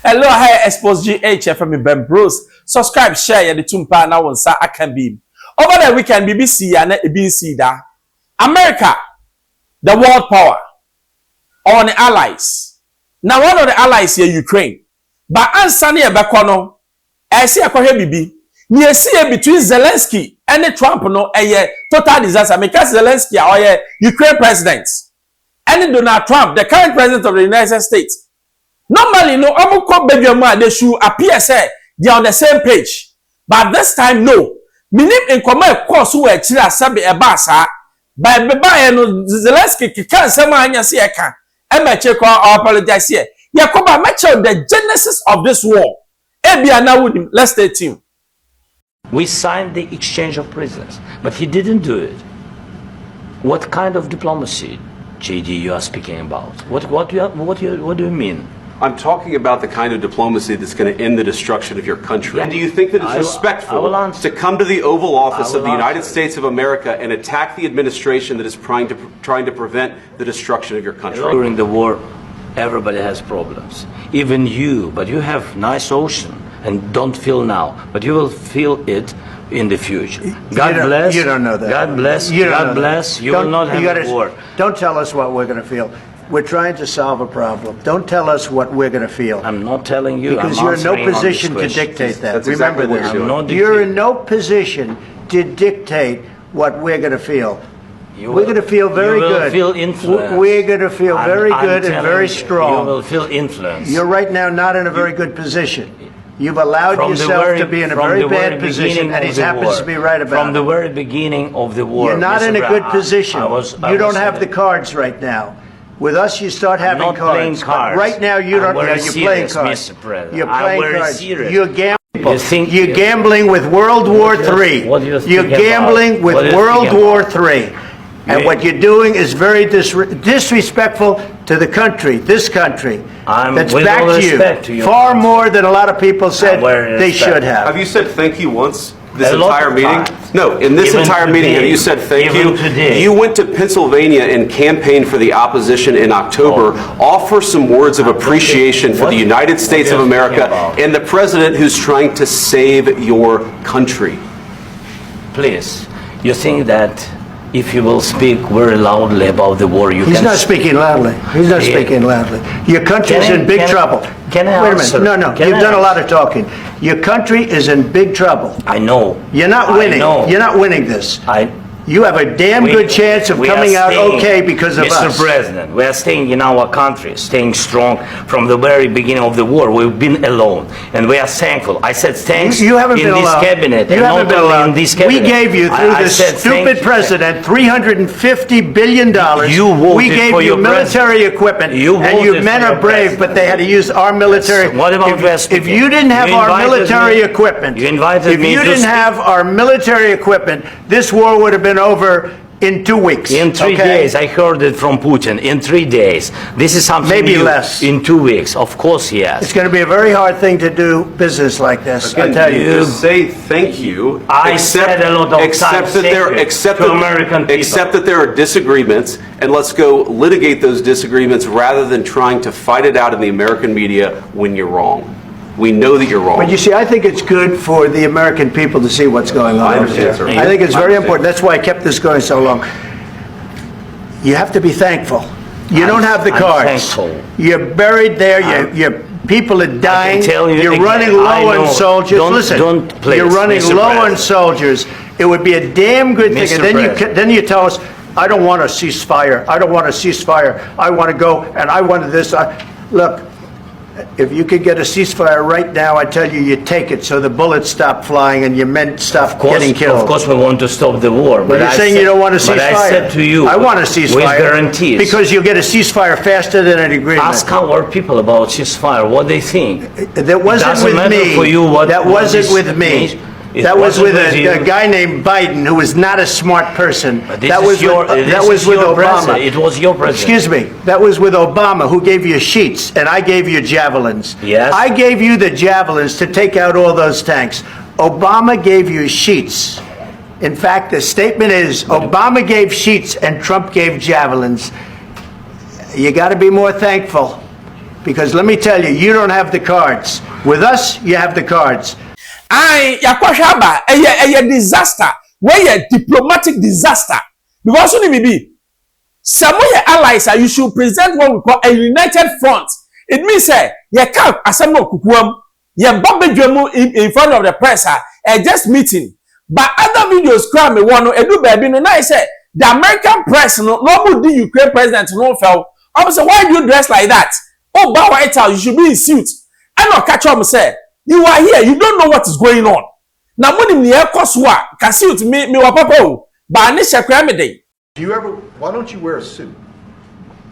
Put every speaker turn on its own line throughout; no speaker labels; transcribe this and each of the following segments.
Hello, hi, Xposed GH from Ben Bros. Subscribe, share, the tumpa na wonsa aka beam. Over the weekend, BBC and BBC da. America, the world power, or the allies. Now, one of the allies here, Ukraine. But answer near Bakono, I see a Kohe Bibi. Near see between Zelensky and Trump, no, a total disaster. Because Zelensky or a Ukraine president. And Donald Trump, the current president of the United States. Normally, no, they should appear say they are on the same page. But this time, no. Minim in common course who are chila sabi a basa. By Beba no Zelensky can say anya see a can. Check or apologize here. Yakoba match out the genesis of this war. Now with him. Let's stay tuned.
We signed the exchange of prisoners, but he didn't do it. What kind of diplomacy, JD, you are speaking about? What do you mean?
I'm talking about the kind of diplomacy that's going to end the destruction of your country. And do you think that it's respectful to come to the Oval Office of the United States of America and attack the administration that is trying to prevent the destruction of your country?
During the war, everybody has problems. Even you, but you have nice ocean and don't feel now, but you will feel it in the future. God bless.
You don't know that.
God bless. God bless. You will not have a war.
Don't tell us what we're going to feel. We're trying to solve a problem. Don't tell us what we're going to feel.
I'm not telling you.
Because you're in no position to dictate that.
Remember this.
You're in no position to dictate what we're going to feel. We're going to feel very good.
You will feel influence.
We're going to feel very good and very strong.
You will feel influence.
You're right now not in a very good position. You've allowed yourself to be in a very bad position, and he happens to be right about it.
From the very beginning of the war.
You're not in a good position. You don't have the cards right now. With us, you start having cards. Right now, you don't. You're playing cards. You're playing cards. You're gambling. You're gambling with World War III. You're gambling with World War III. And what you're doing is very disrespectful to the country, this country, that's backed you far more than a lot of people said they should have.
Have you said thank you once? This entire meeting? No, in this entire meeting, have you said thank you? You went to Pennsylvania and campaigned for the opposition in October. Offer some words of appreciation for the United States of America and the president who's trying to save your country.
Please, you think that if you will speak very loudly about the war, you can...
He's not speaking loudly. He's not speaking loudly. Your country is in big trouble.
Can I answer?
Wait a minute. No, you've done a lot of talking. Your country is in big trouble.
I know.
You're not winning. You're not winning this. You have a damn good chance of coming out okay because of us.
Mr. President, we are staying in our country, staying strong from the very beginning of the war. We've been alone, and we are thankful. I said thanks
you haven't
in
been
this
alone.
cabinet.
You haven't been alone.
In this cabinet.
We gave you, through this stupid president, $350 billion. We gave you military equipment, and your men are brave, but they had to use our military.
What about
if you didn't have our military equipment,
if you
didn't have our military equipment, this war would have been over in 2 weeks.
In 3 days. I heard it from Putin. In 3 days. This is something
maybe
new.
Less.
In 2 weeks. Of course, yes.
It's going to be a very hard thing to do business like this.
Again,
I tell you.
Say thank you.
I said a lot of times
except that there are disagreements, and let's go litigate those disagreements rather than trying to fight it out in the American media when you're wrong. We know that you're wrong.
But you see, I think it's good for the American people to see what's going on.
I understand, sir.
I think it's very important. That's why I kept this going so long. You have to be thankful. You don't have the cards. You're buried there. Your people are dying. You're running low on soldiers. Listen, you're running low on soldiers. It would be a damn good thing. And then you tell us, I don't want a ceasefire. I don't want a ceasefire. I want to go and I want this. Look. If you could get a ceasefire right now, I tell you, you take it so the bullets stop flying and your men stop getting killed.
Of course, we want to stop the war.
But you're saying you don't want a ceasefire.
But I said to you,
I want a ceasefire.
With guarantees.
Because you'll get a ceasefire faster than an agreement.
Ask our people about ceasefire, what they think.
That wasn't with me. That wasn't with me. That was with a guy named Biden, who was not a smart person. That was with Obama.
It was your president.
Excuse me. That was with Obama, who gave you sheets, and I gave you javelins.
Yes.
I gave you the javelins to take out all those tanks. Obama gave you sheets. In fact, the statement is Obama gave sheets and Trump gave javelins. You got to be more thankful. Because let me tell you, you don't have the cards. With us, you have the cards.
I yakwahaba a disaster. Where a diplomatic disaster. Because only be some of your allies you should present what we call a united front. It means you can't assemble kukuam, you bomb in front of the press, just meeting. But other videos cry me one and do baby no I say the American press no the Ukraine president no fell. I say why do you dress like that? Oh, but White House, you should be in suit. I not catch up say you are here, you don't know what is going on. Now when in the air coswa can suit me papa but anisha crime day.
Why don't you wear a suit?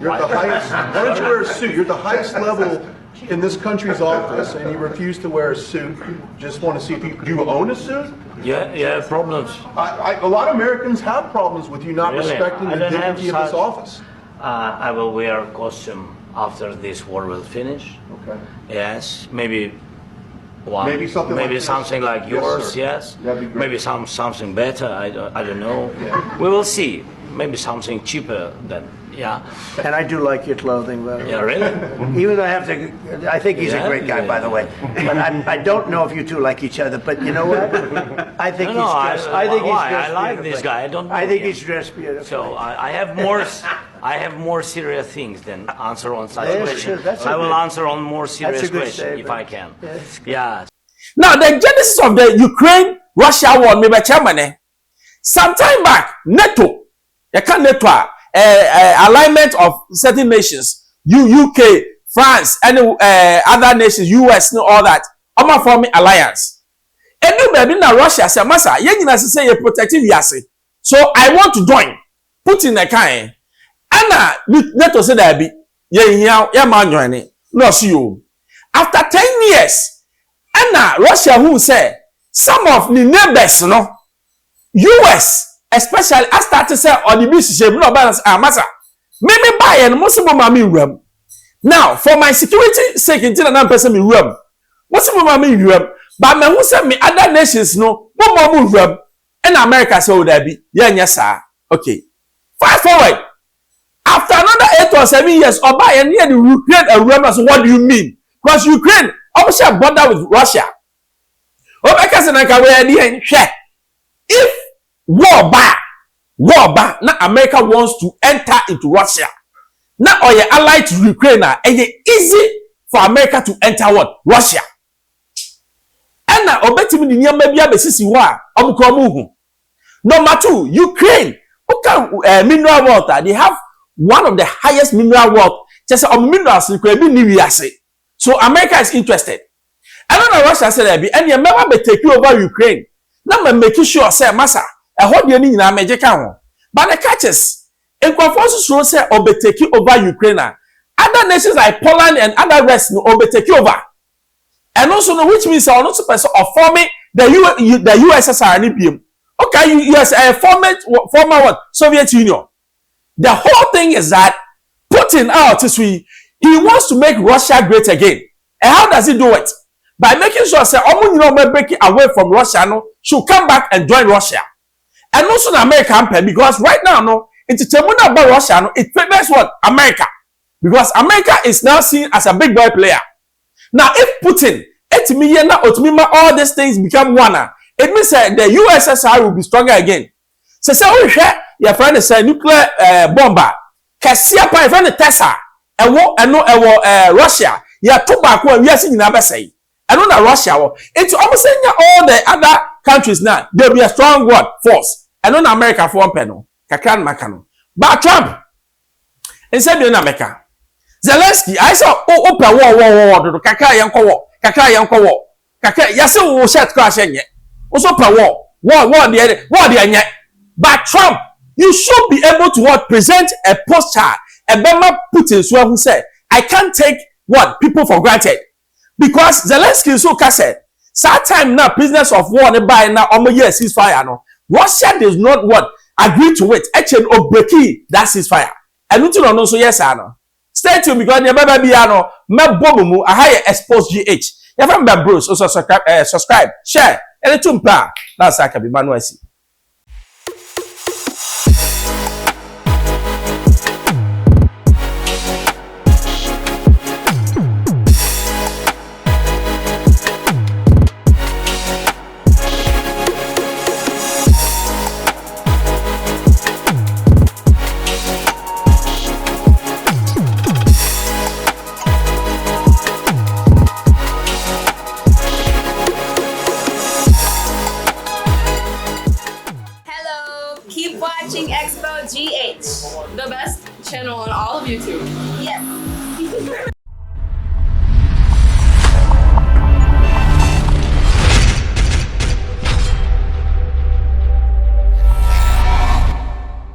You're at the highest, why don't you wear a suit? You're at the highest level in this country's office and you refuse to wear a suit. Just want to see if do you own a suit?
Yeah, problems.
A lot of Americans have problems with you not
Really?
respecting the dignity of this office.
I will wear a costume after this war will finish.
Okay.
Yes, maybe one.
Maybe something like this.
something like yours.
sir.
Yes.
That'd be great.
Maybe something better. I don't know.
Yeah.
We will see. Maybe something cheaper than yeah.
And I do like your clothing, by the way.
Yeah, really.
Even though I think he's a great guy, by the way. But I don't know if you two like each other. But you know what? I think he's dressed. I think he's dressed
I like
beautifully.
this guy. I don't know
I think
him.
he's dressed beautifully.
So I have more. I have more serious things than answer on such
Yes,
questions.
sure, that's
I
a
will
good-
answer on more serious
good
questions if
statement.
I can.
Yes.
Yeah.
Now the genesis of the Ukraine-Russia war maybe chairman. Sometime back, NATO, you can't NATO alignment of certain nations, UK, France, and other nations, US, no all that. Oma forming alliance. And you baby na Russia say masa, you say you protective yase. So I want to join. Put in a kind. Anna NATO say that be yeah man join it. No see you. After 10 years, Anna Russia who say some of the neighbors no US especially I start to say on the business no balance masa. Maybe buy and most of my room. Now for my security sake in na person me room. Most of my room. But me who say me other nations no more room. And America say oh there be yeah sir. Okay. Fast forward. After another 8 or 7 years, Oba and here the Ukraine a room. So what do you mean? Because Ukraine obviously a border with Russia. Oba can say if war ba na America wants to enter into Russia. Now or your allied to Ukraine and it easy for America to enter what? Russia. And now obetimi ni nyama bia besisi wa omukromu. Number 2, Ukraine. Okay, mineral water. They have one of the highest mineral wealth. Just minerals so America is interested. I don't know Russia said that and you remember be take over Ukraine. Now me making sure say massa hold you ni na meje kan. But the catches in conference show say be take over Ukraine. Other nations like Poland and other rest no be take over. And also no which means are not person of forming the USSR and EPM. Okay, US former what? Soviet Union. The whole thing is that Putin out this week, he wants to make Russia great again. And how does he do it? By making sure say breaking away from Russia no should come back and join Russia. And also the American because right now no it's about Russia no it favors what? America. Because America is now seen as a big boy player. Now if Putin all these things become one, it means that the USSR will be stronger again. So we share your friend is a nuclear bomber. Kasia pa friend Tessa. Russia. Ya two back we are seeing in say. I know that Russia it's almost saying all the other countries now they'll be a strong word force. I know America for one panel. Kakran makano. But Trump instead in America. Zelensky I saw open war kakra yanko war. Kakra yase wo shut crash enye. Also per war the but Trump, you should be able to what present a posture, a Burma Putin so who said, I can't take what people for granted. Because Zelensky is so said, sad time now, prisoners of war by now almost year ceasefire no. Russia does not what agree to it. Actually, breaking that ceasefire. And you know so yes, I know. Stay tuned because you better be ano me bobumu a higher Xposed GH. You from Bruce also subscribe, share, and the tumpa. That's like a be manuasi.
watching Xposed GH, the best channel on all of YouTube. Yes.